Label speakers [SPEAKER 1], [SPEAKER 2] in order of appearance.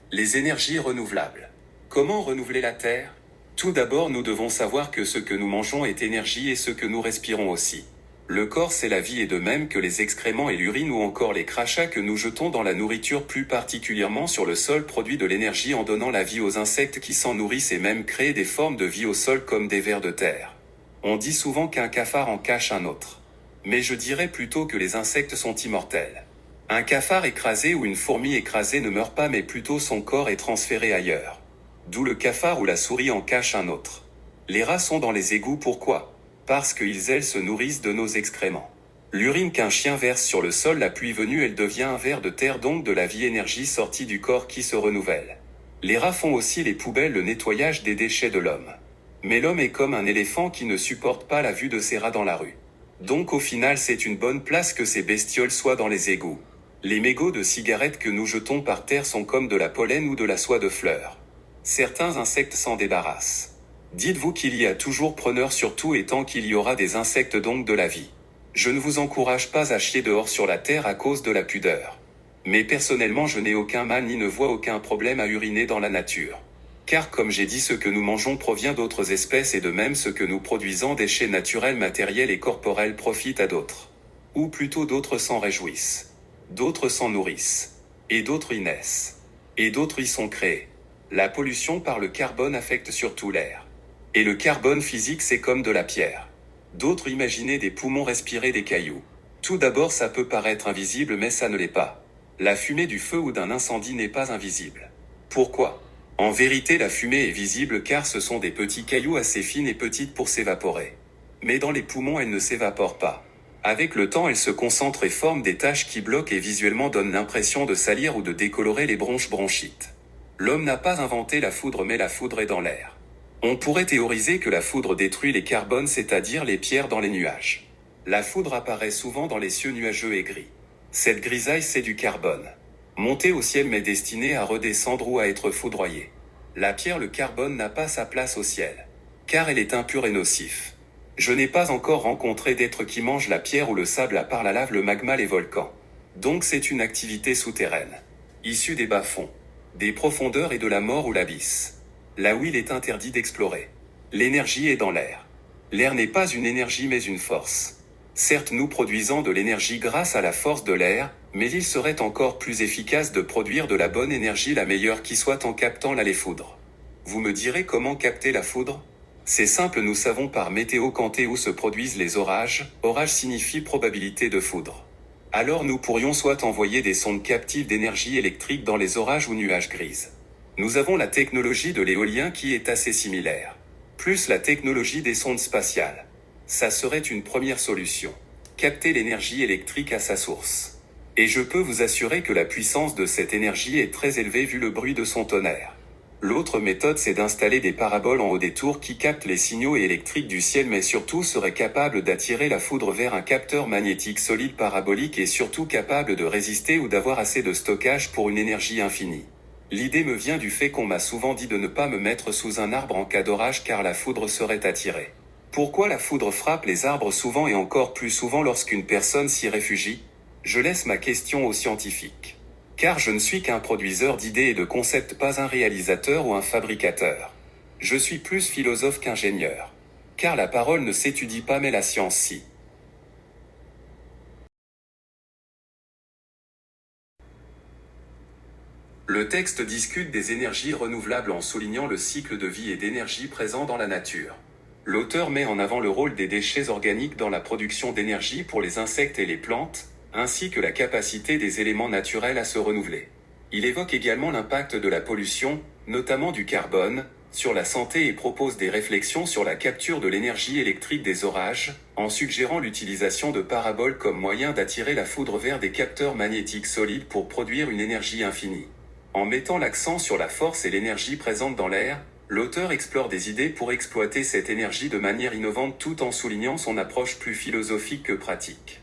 [SPEAKER 1] Les énergies renouvelables. Comment renouveler la Terre? Tout d'abord, nous devons savoir que ce que nous mangeons est énergie et ce que nous respirons aussi. Le corps, c'est la vie, et de même que les excréments et l'urine ou encore les crachats que nous jetons dans la nourriture, plus particulièrement sur le sol, produit de l'énergie en donnant la vie aux insectes qui s'en nourrissent et même créent des formes de vie au sol comme des vers de terre. On dit souvent qu'un cafard en cache un autre. Mais je dirais plutôt que les insectes sont immortels. Un cafard écrasé ou une fourmi écrasée ne meurt pas, mais plutôt son corps est transféré ailleurs. D'où le cafard ou la souris en cache un autre. Les rats sont dans les égouts, pourquoi? Parce qu'ils, elles, se nourrissent de nos excréments. L'urine qu'un chien verse sur le sol, la pluie venue, elle devient un ver de terre, donc de la vie, énergie sortie du corps qui se renouvelle. Les rats font aussi les poubelles, le nettoyage des déchets de l'homme. Mais l'homme est comme un éléphant qui ne supporte pas la vue de ces rats dans la rue. Donc au final, c'est une bonne place que ces bestioles soient dans les égouts. Les mégots de cigarettes que nous jetons par terre sont comme de la pollen ou de la soie de fleurs. Certains insectes s'en débarrassent. Dites-vous qu'il y a toujours preneur sur tout, et tant qu'il y aura des insectes, donc de la vie. Je ne vous encourage pas à chier dehors sur la terre à cause de la pudeur. Mais personnellement, je n'ai aucun mal ni ne vois aucun problème à uriner dans la nature. Car comme j'ai dit, ce que nous mangeons provient d'autres espèces, et de même ce que nous produisons, déchets naturels, matériels et corporels, profitent à d'autres. Ou plutôt, d'autres s'en réjouissent. D'autres s'en nourrissent. Et d'autres y naissent. Et d'autres y sont créés. La pollution par le carbone affecte surtout l'air. Et le carbone physique, c'est comme de la pierre. D'autres imaginaient des poumons, respirer des cailloux. Tout d'abord, ça peut paraître invisible, mais ça ne l'est pas. La fumée du feu ou d'un incendie n'est pas invisible. Pourquoi? En vérité, la fumée est visible car ce sont des petits cailloux assez fines et petites pour s'évaporer. Mais dans les poumons, elle ne s'évapore pas. Avec le temps, elle se concentre et forme des taches qui bloquent et visuellement donnent l'impression de salir ou de décolorer les bronchites. L'homme n'a pas inventé la foudre, mais la foudre est dans l'air. On pourrait théoriser que la foudre détruit les carbones, c'est-à-dire les pierres dans les nuages. La foudre apparaît souvent dans les cieux nuageux et gris. Cette grisaille, c'est du carbone. Monté au ciel mais destiné à redescendre ou à être foudroyé. La pierre, le carbone, n'a pas sa place au ciel. Car elle est impure et nocif. Je n'ai pas encore rencontré d'être qui mange la pierre ou le sable, à part la lave, le magma, les volcans. Donc c'est une activité souterraine. Issue des bas-fonds, des profondeurs et de la mort ou l'abysse. Là où il est interdit d'explorer. L'énergie est dans l'air. L'air n'est pas une énergie mais une force. Certes, nous produisons de l'énergie grâce à la force de l'air, mais il serait encore plus efficace de produire de la bonne énergie, la meilleure qui soit, en captant les foudres. Vous me direz comment capter la foudre? C'est simple, nous savons par météo quand et où se produisent les orages. Orage signifie probabilité de foudre. Alors nous pourrions soit envoyer des sondes captives d'énergie électrique dans les orages ou nuages grises. Nous avons la technologie de l'éolien qui est assez similaire. Plus la technologie des sondes spatiales. Ça serait une première solution. Capter l'énergie électrique à sa source. Et je peux vous assurer que la puissance de cette énergie est très élevée vu le bruit de son tonnerre. L'autre méthode, c'est d'installer des paraboles en haut des tours qui captent les signaux électriques du ciel, mais surtout seraient capables d'attirer la foudre vers un capteur magnétique solide parabolique et surtout capable de résister ou d'avoir assez de stockage pour une énergie infinie. L'idée me vient du fait qu'on m'a souvent dit de ne pas me mettre sous un arbre en cas d'orage car la foudre serait attirée. Pourquoi la foudre frappe les arbres souvent et encore plus souvent lorsqu'une personne s'y réfugie? Je laisse ma question aux scientifiques. Car je ne suis qu'un produiseur d'idées et de concepts, pas un réalisateur ou un fabricateur. Je suis plus philosophe qu'ingénieur. Car la parole ne s'étudie pas mais la science si. Le texte discute des énergies renouvelables en soulignant le cycle de vie et d'énergie présent dans la nature. L'auteur met en avant le rôle des déchets organiques dans la production d'énergie pour les insectes et les plantes, ainsi que la capacité des éléments naturels à se renouveler. Il évoque également l'impact de la pollution, notamment du carbone, sur la santé et propose des réflexions sur la capture de l'énergie électrique des orages, en suggérant l'utilisation de paraboles comme moyen d'attirer la foudre vers des capteurs magnétiques solides pour produire une énergie infinie. En mettant l'accent sur la force et l'énergie présente dans l'air, l'auteur explore des idées pour exploiter cette énergie de manière innovante tout en soulignant son approche plus philosophique que pratique.